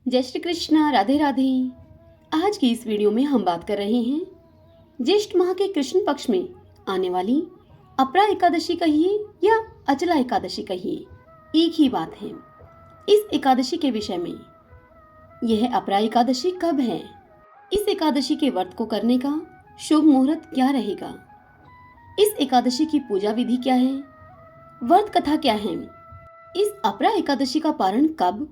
जय श्री कृष्णा, राधे राधे। आज की इस वीडियो में हम बात कर रहे हैं ज्येष्ठ माह के कृष्ण पक्ष में आने वाली अपरा एकादशी कहिए या अचला एकादशी कहिए, एक ही बात है। इस एकादशी के विषय में, यह अपरा एकादशी कब है, इस एकादशी के व्रत को करने का शुभ मुहूर्त क्या रहेगा, इस एकादशी की पूजा विधि क्या है, व्रत कथा क्या है, इस अपरा एकादशी का पारण कब,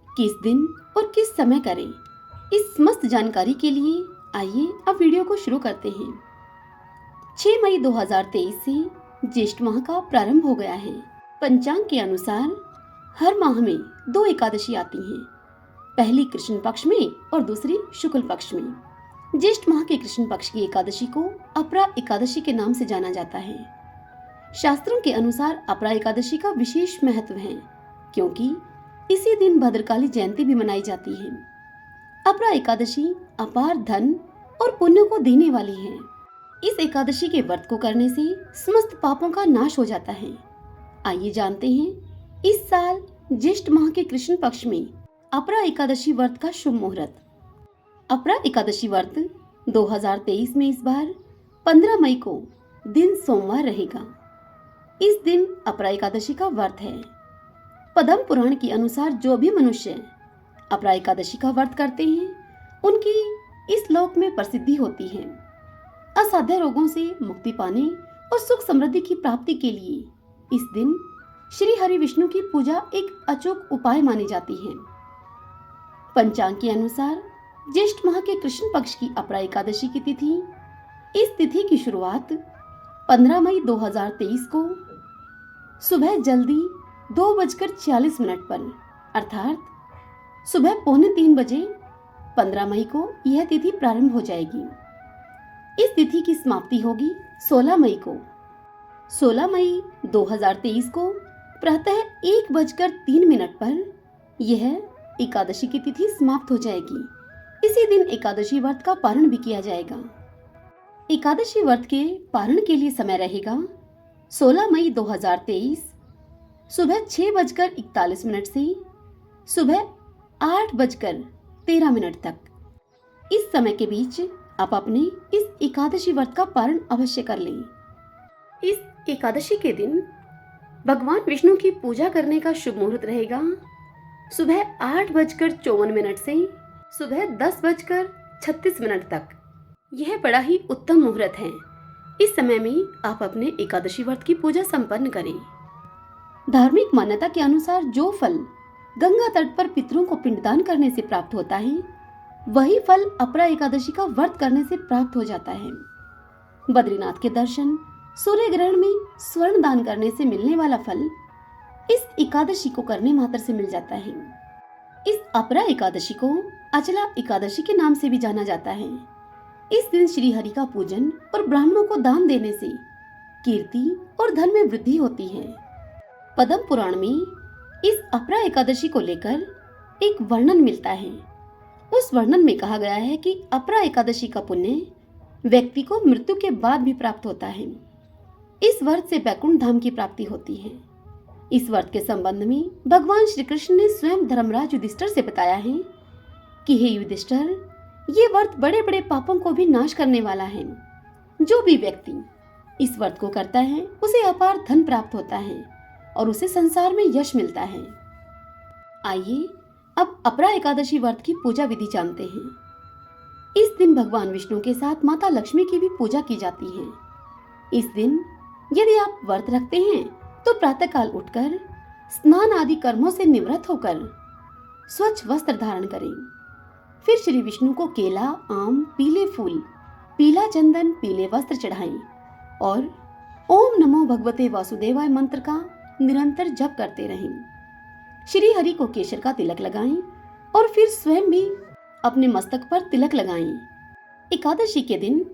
किस दिन और किस समय करें, इस समस्त जानकारी के लिए आइए अब वीडियो को शुरू करते हैं। 6 मई 2023 से ज्येष्ठ माह का प्रारंभ हो गया है। पंचांग के अनुसार हर माह में 2 एकादशी आती हैं, पहली कृष्ण पक्ष में और दूसरी शुक्ल पक्ष में। ज्येष्ठ माह के कृष्ण पक्ष की एकादशी को अपरा एकादशी के नाम से जाना जाता है। शास्त्रों के अनुसार अपरा एकादशी का विशेष महत्व है, क्योंकि इसी दिन भद्रकाली जयंती भी मनाई जाती है। अपरा एकादशी अपार धन और पुण्य को देने वाली है। इस एकादशी के व्रत को करने से समस्त पापों का नाश हो जाता है। आइए जानते हैं इस साल ज्येष्ठ माह के कृष्ण पक्ष में अपरा एकादशी व्रत का शुभ मुहूर्त। अपरा एकादशी व्रत 2023 में इस बार 15 मई को दिन सोमवार रहेगा। इस दिन अपरा एकादशी का व्रत है। पद्म पुराण के अनुसार जो भी मनुष्य अपरा एकादशी का व्रत करते हैं, उनकी इस लोक में प्रसिद्धि होती है। असाध्य रोगों से मुक्ति पाने और सुख समृद्धि की प्राप्ति के लिए इस दिन श्री हरि विष्णु की पूजा एक अचूक उपाय मानी जाती है। पंचांग के अनुसार ज्येष्ठ माह के कृष्ण पक्ष की अपरा एकादशी की तिथि, इस तिथि की शुरुआत 15 मई 2023 को सुबह जल्दी 2:46 पर अर्थात सुबह 2:45 बजे 15 मई को यह तिथि प्रारंभ हो जाएगी। इस तिथि की समाप्ति होगी 16 मई को। 16 मई 2023 को प्रातः 1:03 पर यह एकादशी की तिथि समाप्त हो जाएगी। इसी दिन एकादशी व्रत का पारण भी किया जाएगा। एकादशी व्रत के पारण के लिए समय रहेगा 16 मई 2023 सुबह 6:41 से सुबह 8:13 तक। इस समय के बीच आप अपने इस एकादशी व्रत का पारण अवश्य कर लें। इस एकादशी के दिन भगवान विष्णु की पूजा करने का शुभ मुहूर्त रहेगा सुबह 8:54 से सुबह 10:36 तक। यह बड़ा ही उत्तम मुहूर्त है। इस समय में आप अपने एकादशी व्रत की पूजा संपन्न करें। धार्मिक मान्यता के अनुसार जो फल गंगा तट पर पितरों को पिंडदान करने से प्राप्त होता है, वही फल अपरा एकादशी का व्रत करने से प्राप्त हो जाता है। बद्रीनाथ के दर्शन, सूर्य ग्रहण में स्वर्ण दान करने से मिलने वाला फल इस एकादशी को करने मात्र से मिल जाता है। इस अपरा एकादशी को अचला एकादशी के नाम से भी जाना जाता है। इस दिन श्री हरि का पूजन और ब्राह्मणों को दान देने से कीर्ति और धन में वृद्धि होती है। पद्म पुराण में इस अपरा एकादशी को लेकर एक वर्णन मिलता है। उस वर्णन में कहा गया है कि अपरा एकादशी का पुण्य व्यक्ति को मृत्यु के बाद भी प्राप्त होता है। इस व्रत से वैकुंठ धाम की प्राप्ति होती है। इस व्रत के संबंध में भगवान श्री कृष्ण ने स्वयं धर्मराज युधिष्ठिर से बताया है कि हे युधिष्ठिर, ये व्रत बड़े बड़े पापों को भी नाश करने वाला है। जो भी व्यक्ति इस व्रत को करता है, उसे अपार धन प्राप्त होता है और उसे संसार में यश मिलता है। आइए अब अपरा एकादशी व्रत की पूजा विधि जानते हैं। इस दिन भगवान विष्णु के साथ माता लक्ष्मी की भी पूजा की जाती है। इस दिन यदि आप व्रत रखते हैं तो प्रातःकाल उठकर स्नान आदि कर्मों से निवृत्त होकर स्वच्छ वस्त्र धारण करें। फिर श्री विष्णु को केला, आम, पीले फूल, पीला चंदन, पीले वस्त्र चढ़ाएं और ओम नमो भगवते वासुदेवाय मंत्र का निरंतर जप करते रहें। श्री हरि को केशर का तिलक लगाएं और फिर स्वयं भी अपने मस्तक पर तिलक लगाएं। एकादशी के दिन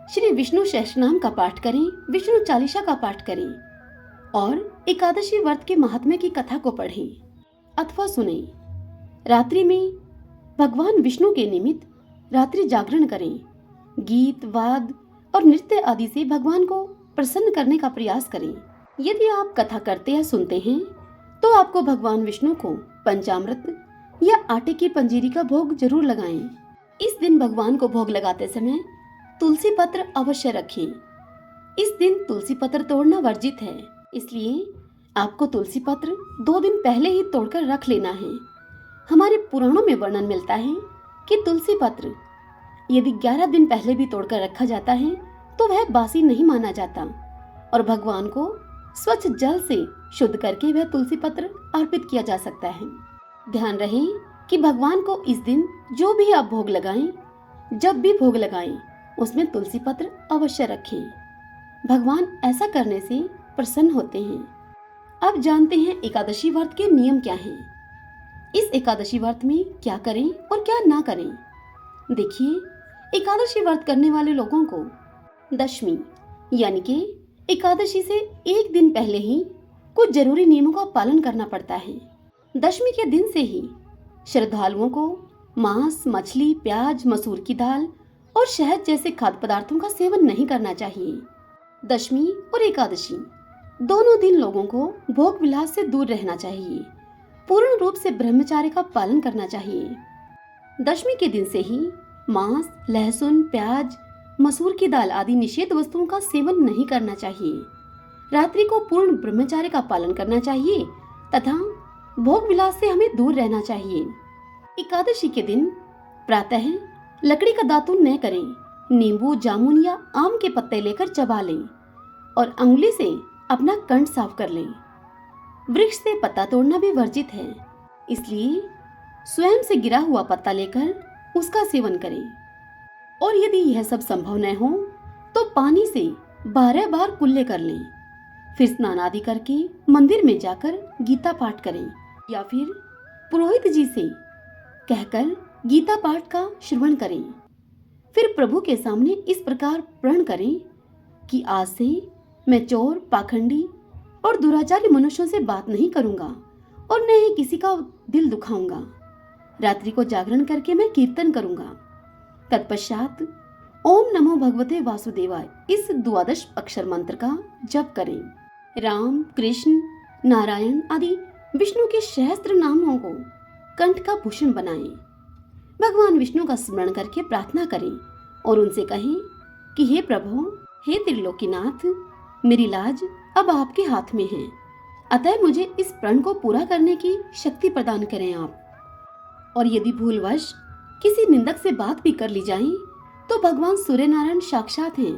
श्री विष्णु सहस्रनाम का पाठ करें, विष्णु चालीसा का पाठ करें और एकादशी व्रत के महात्म्य की कथा को पढ़ें अथवा सुनें। रात्रि में भगवान विष्णु के निमित्त रात्रि जागरण करें। गीत, वाद और नृत्य आदि से भगवान को प्रसन्न करने का प्रयास करें। यदि आप कथा करते या सुनते हैं तो आपको भगवान विष्णु को पंचामृत या आटे की पंजीरी का भोग जरूर लगाएं। इस दिन भगवान को भोग लगाते समय तुलसी पत्र अवश्य रखें। इस दिन तुलसी पत्र तोड़ना वर्जित है, इसलिए आपको तुलसी पत्र 2 दिन पहले ही तोड़कर रख लेना है। हमारे पुराणों में वर्णन मिलता है कि तुलसी पत्र यदि 11 दिन पहले भी तोड़कर रखा जाता है तो वह बासी नहीं माना जाता और भगवान को स्वच्छ जल से शुद्ध करके वह तुलसी पत्र अर्पित किया जा सकता है। ध्यान रहे कि भगवान को इस दिन जो भी आप भोग लगाएं, जब भी भोग लगाएं, उसमें तुलसी पत्र अवश्य रखें। भगवान ऐसा करने से प्रसन्न होते हैं। अब जानते हैं एकादशी व्रत के नियम क्या हैं। इस एकादशी व्रत में क्या करें और क्या ना करें। देखिए, एकादशी व्रत करने वाले लोगों को दशमी यानी कि एकादशी से 1 दिन पहले ही कुछ जरूरी नियमों का पालन करना पड़ता है। दशमी के दिन से ही श्रद्धालुओं को मांस, मछली, प्याज, मसूर की दाल और शहद जैसे खाद्य पदार्थों का सेवन नहीं करना चाहिए। दशमी और एकादशी दोनों दिन लोगों को भोग विलास से दूर रहना चाहिए। पूर्ण रूप से ब्रह्मचर्य का पालन करना चाहिए। दशमी के दिन से ही मांस, लहसुन, प्याज, मसूर की दाल आदि निषेध वस्तुओं का सेवन नहीं करना चाहिए। रात्रि को पूर्ण ब्रह्मचर्य का पालन करना चाहिए तथा भोग विलास से हमें दूर रहना चाहिए। एकादशी के दिन प्रातः लकड़ी का दातुन न करें। नींबू, जामुन या आम के पत्ते लेकर चबा लें और अंगुली से अपना कंठ साफ कर लें। वृक्ष से पत्ता तोड़ना भी वर्जित है, इसलिए स्वयं से गिरा हुआ पत्ता लेकर उसका सेवन करें। और यदि यह सब संभव न हो तो पानी से 12 बार कुल्ले कर लें। फिर स्नान आदि करके मंदिर में जाकर गीता पाठ करें या फिर पुरोहित जी से कहकर गीता पाठ का श्रवण करें। फिर प्रभु के सामने इस प्रकार प्रण करें कि आज से मैं चोर, पाखंडी और दुराचारी मनुष्यों से बात नहीं करूंगा और न ही किसी का दिल दुखाऊंगा। रात्रि को जागरण करके मैं कीर्तन करूंगा। तत्पश्चात ओम नमो भगवते वासुदेवाय इस 12 अक्षर मंत्र का जप करें। राम, कृष्ण, नारायण आदि विष्णु के सहस्त्र नामों को कंठ का भूषण बनाएं। भगवान विष्णु का स्मरण करके प्रार्थना करें और उनसे कहें कि हे प्रभु, हे त्रिलोकीनाथ, मेरी लाज अब आपके हाथ में है, अतः मुझे इस प्रण को पूरा करने की शक्ति प्रदान करें आप। और यदि भूलवश किसी निंदक से बात भी कर ली जाए तो भगवान सूर्य नारायण साक्षात हैं।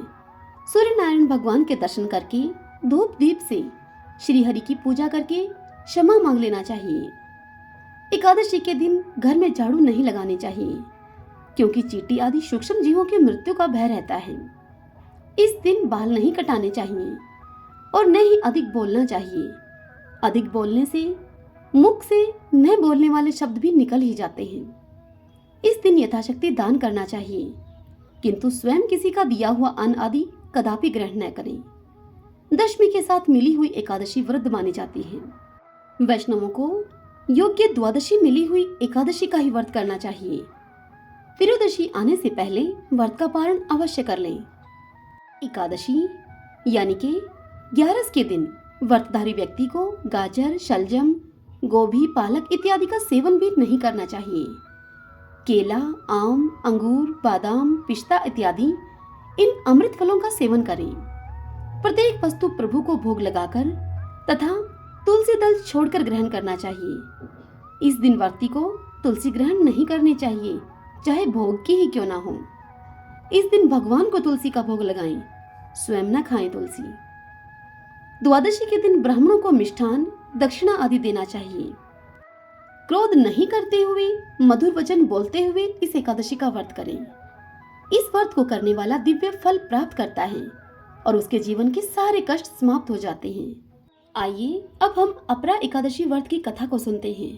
सूर्य नारायण भगवान के दर्शन करके धूप दीप से श्री हरि की पूजा करके क्षमा मांग लेना चाहिए। एकादशी के दिन घर में झाड़ू नहीं लगाने चाहिए, क्योंकि चींटी आदि सूक्ष्म जीवों की मृत्यु का भय रहता है। इस दिन बाल नहीं कटाने चाहिए और न ही अधिक बोलना चाहिए। अधिक बोलने से मुख से न बोलने वाले शब्द भी निकल ही जाते हैं। इस दिन यथाशक्ति दान करना चाहिए, किंतु स्वयं किसी का दिया हुआ अन्न आदि कदापि ग्रहण न करें। दशमी के साथ मिली हुई एकादशी व्रत मानी जाती है। वैष्णवों को योग्य द्वादशी मिली हुई एकादशी का ही व्रत करना चाहिए। त्रयोदशी आने से पहले व्रत का पारण अवश्य कर लें। एकादशी यानी कि 11 के दिन व्रतधारी व्यक्ति को गाजर, शलजम, गोभी, पालक इत्यादि का सेवन भी नहीं करना चाहिए। केला, आम, अंगूर, बादाम, पिस्ता इत्यादि इन अमृत फलों का सेवन करें। प्रत्येक वस्तु प्रभु को भोग लगाकर तथा तुलसी दल छोड़कर ग्रहण करना चाहिए। इस दिन व्रती को तुलसी ग्रहण नहीं करनी चाहिए, चाहे भोग की ही क्यों ना हो। इस दिन भगवान को तुलसी का भोग लगाएं, स्वयं न खाएं तुलसी। द्वादशी के दिन ब्राह्मणों को मिष्ठान, दक्षिणा आदि देना चाहिए। क्रोध नहीं करते हुए, मधुर वचन बोलते हुए इस एकादशी का व्रत करें। इस व्रत को करने वाला दिव्य फल प्राप्त करता है और उसके जीवन के सारे कष्ट समाप्त हो जाते हैं। आइए अब हम अपरा एकादशी व्रत की कथा को सुनते हैं।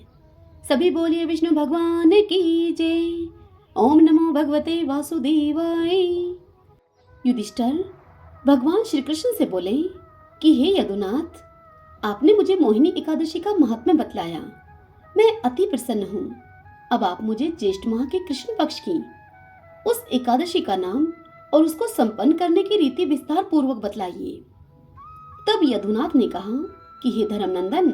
सभी बोलिए विष्णु भगवान की जय। ओम नमो भगवते वासुदेवाय। युधिष्ठिर भगवान श्री कृष्ण से बोले कि हे यदुनाथ, आपने मुझे मोहिनी एकादशी का महात्म्य बतलाया, मैं अति प्रसन्न हूँ। अब आप मुझे ज्येष्ठ माह के कृष्ण पक्ष की उस एकादशी का नाम और उसको संपन्न करने की रीति विस्तार पूर्वक बतलाइए। तब यदुनाथ ने कहा कि हे धर्मनंदन,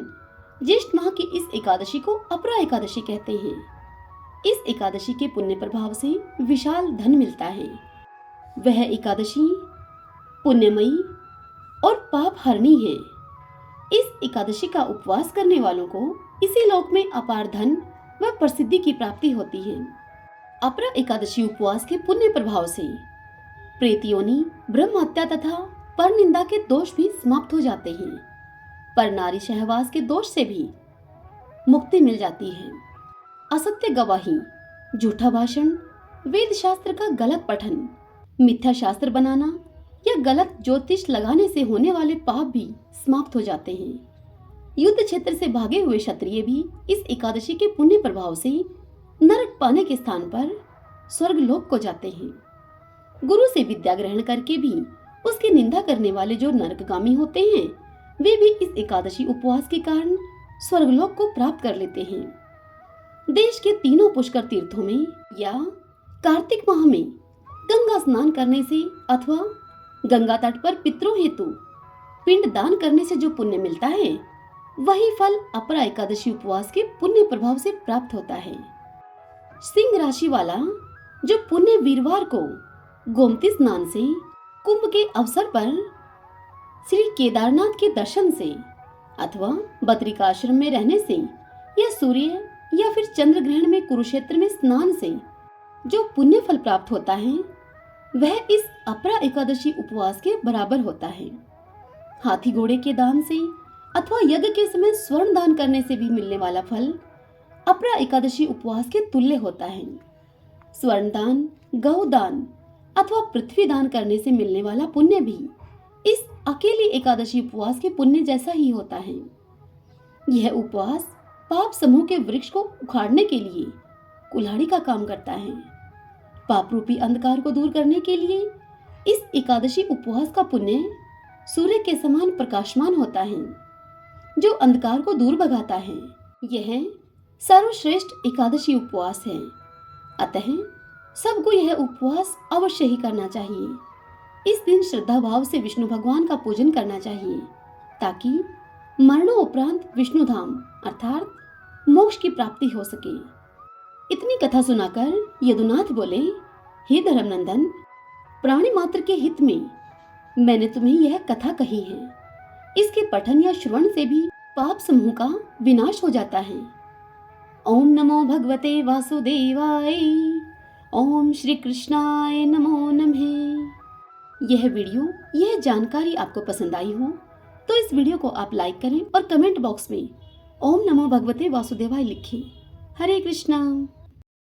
ज्येष्ठ माह की इस एकादशी को अपरा एकादशी कहते हैं। इस एकादशी के पुण्य प्रभाव से विशाल धन मिलता है। वह एकादशी पुण्यमयी और पाप हरणी है। इस एकादशी का उपवास करने वालों को इसी लोक में अपार धन व प्रसिद्धि की प्राप्ति होती है। अपरा एकादशी उपवास के पुण्य प्रभाव से प्रेत योनि, ब्रह्म हत्या तथा पर निंदा के दोष भी समाप्त हो जाते हैं। पर नारी सहवास के दोष से भी मुक्ति मिल जाती है। असत्य गवाही, झूठा भाषण, वेद शास्त्र का गलत पठन, मिथ्या शास्त्र बनाना या गलत ज्योतिष लगाने से होने वाले पाप भी समाप्त हो जाते हैं। युद्ध क्षेत्र से भागे हुए क्षत्रिय भी इस एकादशी के पुण्य प्रभाव से नरक पाने के स्थान पर स्वर्ग लोक को जाते हैं। गुरु से विद्या ग्रहण करके भी उसकी निंदा करने वाले जो नरकगामी होते हैं, वे भी इस एकादशी उपवास के कारण स्वर्गलोक को प्राप्त कर लेते हैं। देश के तीनों पुष्कर तीर्थों में या कार्तिक माह में गंगा स्नान करने से अथवा गंगा तट पर पितरों हेतु पिंड दान करने से जो पुण्य मिलता है, वही फल अपरा एकादशी उपवास के पुण्य प्रभाव से प्राप्त होता है। सिंह राशि वाला जो पुण्य वीरवार को गोमती स्नान से, कुंभ के अवसर पर श्री केदारनाथ के दर्शन से अथवा बद्रिकाश्रम में रहने से या सूर्य या फिर चंद्र ग्रहण में कुरुक्षेत्र में स्नान से जो पुण्य फल प्राप्त होता है, वह इस अपरा एकादशी उपवास के बराबर होता है। हाथी घोड़े के दान से अथवा यज्ञ के समय स्वर्ण दान करने से भी मिलने वाला फल अपरा एकादशी उपवास के तुल्य होता है। स्वर्ण दान, गौ दान अथवा पृथ्वी दान करने से मिलने वाला पुण्य भी इस अकेली एकादशी उपवास के पुण्य जैसा ही होता है। यह उपवास पाप समूह के वृक्ष को उखाड़ने के लिए कुल्हाड़ी का काम करता है। पाप रूपी अंधकार को दूर करने के लिए इस एकादशी उपवास का पुण्य सूर्य के समान प्रकाशमान होता है, जो अंधकार को दूर भगाता है। यह सर्वश्रेष्ठ एकादशी उपवास है। अतः सबको यह उपवास अवश्य ही करना चाहिए। इस दिन श्रद्धा भाव से विष्णु भगवान का पूजन करना चाहिए, ताकि मरणोपरांत विष्णु धाम अर्थात मोक्ष की प्राप्ति हो सके। इतनी कथा सुनाकर यदुनाथ बोले, हे धर्मनंदन, प्राणी मात्र के हित में मैंने तुम्हें यह कथा कही है। इसके पठन या श्रवण से भी पाप समूह का विनाश हो जाता है। ओम नमो भगवते वासुदेवाय। ओम श्री कृष्णाय नमो नमः। यह वीडियो, यह जानकारी आपको पसंद आई हो तो इस वीडियो को आप लाइक करें और कमेंट बॉक्स में ओम नमो भगवते वासुदेवाय लिखें। हरे कृष्णा।